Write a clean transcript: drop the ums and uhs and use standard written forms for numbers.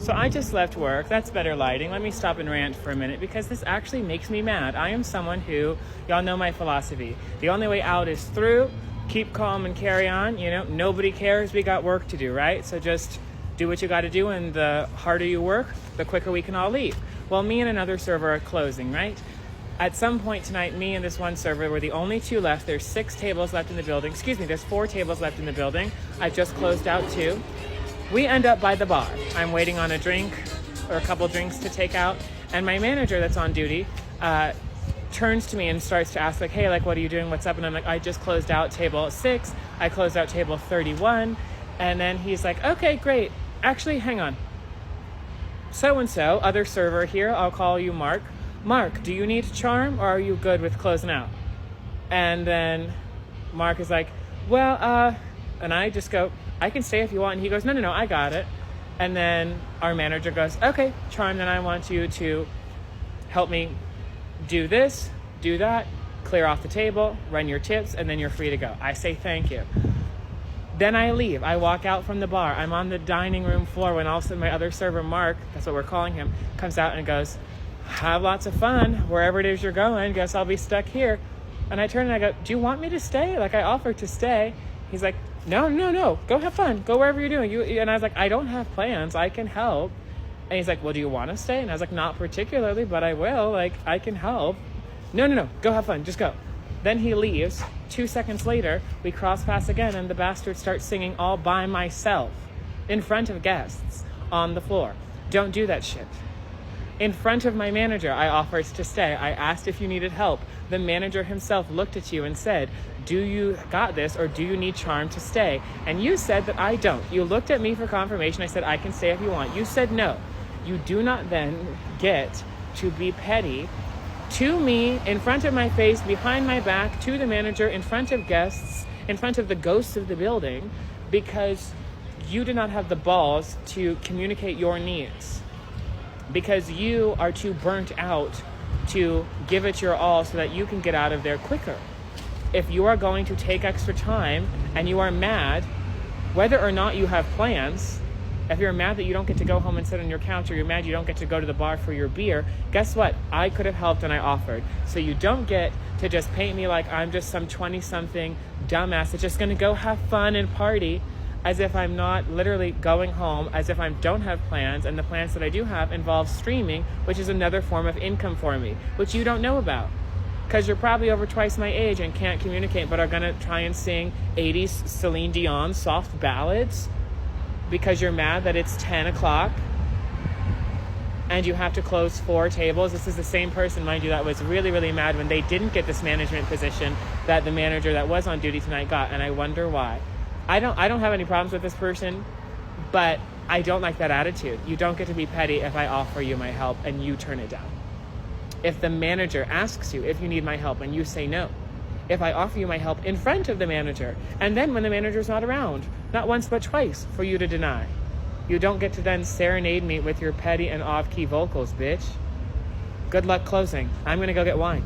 So I just left work. That's better lighting. Let me stop and rant for a minute because this actually makes me mad. I am someone who, y'all know my philosophy. The only way out is through. Keep calm and carry on. You know, nobody cares. We got work to do, right? So just do what you got to do, and the harder you work, the quicker we can all leave. Well, me and another server are closing, right? At some point tonight, me and this one server were the only two left. There's 6 tables left in the building. Excuse me, there's 4 tables left in the building. I just closed out 2. We end up by the bar. I'm waiting on a drink or a couple drinks to take out. And my manager that's on duty turns to me and starts to ask, like, hey, like, what are you doing? What's up? And I'm like, I just closed out table 6. I closed out table 31. And then he's like, okay, great. Actually, hang on. So-and-so, other server here, I'll call you Mark. Mark, do you need charm or are you good with closing out? And then Mark is like, well, and I just go, I can stay if you want. And he goes, no, I got it. And then our manager goes, okay, charm, then I want you to help me do this, do that, clear off the table, run your tips, and then you're free to go. I say thank you. Then I leave. I walk out from the bar. I'm on the dining room floor when all of a sudden my other server, Mark, that's what we're calling him, comes out and goes, have lots of fun wherever it is you're going. Guess I'll be stuck here. And I turn and I go, do you want me to stay? Like, I offered to stay. He's like, no. Go have fun. Go wherever you're doing. And I was like, I don't have plans. I can help. And he's like, well, do you want to stay? And I was like, not particularly, but I will. Like, I can help. No. Go have fun. Just go. Then he leaves. 2 seconds later, we cross paths again, and the bastard starts singing all by myself in front of guests on the floor. Don't do that shit. In front of my manager, I offered to stay. I asked if you needed help. The manager himself looked at you and said, do you got this or do you need charm to stay? And you said that I don't. You looked at me for confirmation. I said, I can stay if you want. You said no. You do not then get to be petty to me, in front of my face, behind my back, to the manager, in front of guests, in front of the ghosts of the building, because you do not have the balls to communicate your needs. Because you are too burnt out to give it your all so that you can get out of there quicker. If you are going to take extra time and you are mad, whether or not you have plans, if you're mad that you don't get to go home and sit on your couch, or you're mad you don't get to go to the bar for your beer, guess what? I could have helped and I offered. So you don't get to just paint me like I'm just some 20-something dumbass that's just going to go have fun and party, as if I'm not literally going home, as if I don't have plans, and the plans that I do have involve streaming, which is another form of income for me, which you don't know about. Because you're probably over twice my age and can't communicate, but are going to try and sing 80s Celine Dion soft ballads because you're mad that it's 10 o'clock and you have to close 4 tables. This is the same person, mind you, that was really, really mad when they didn't get this management position that the manager that was on duty tonight got, and I wonder why. I don't have any problems with this person, but I don't like that attitude. You don't get to be petty if I offer you my help and you turn it down. If the manager asks you if you need my help and you say no. If I offer you my help in front of the manager, and then when the manager's not around, not once but twice, for you to deny. You don't get to then serenade me with your petty and off-key vocals, bitch. Good luck closing. I'm gonna go get wine.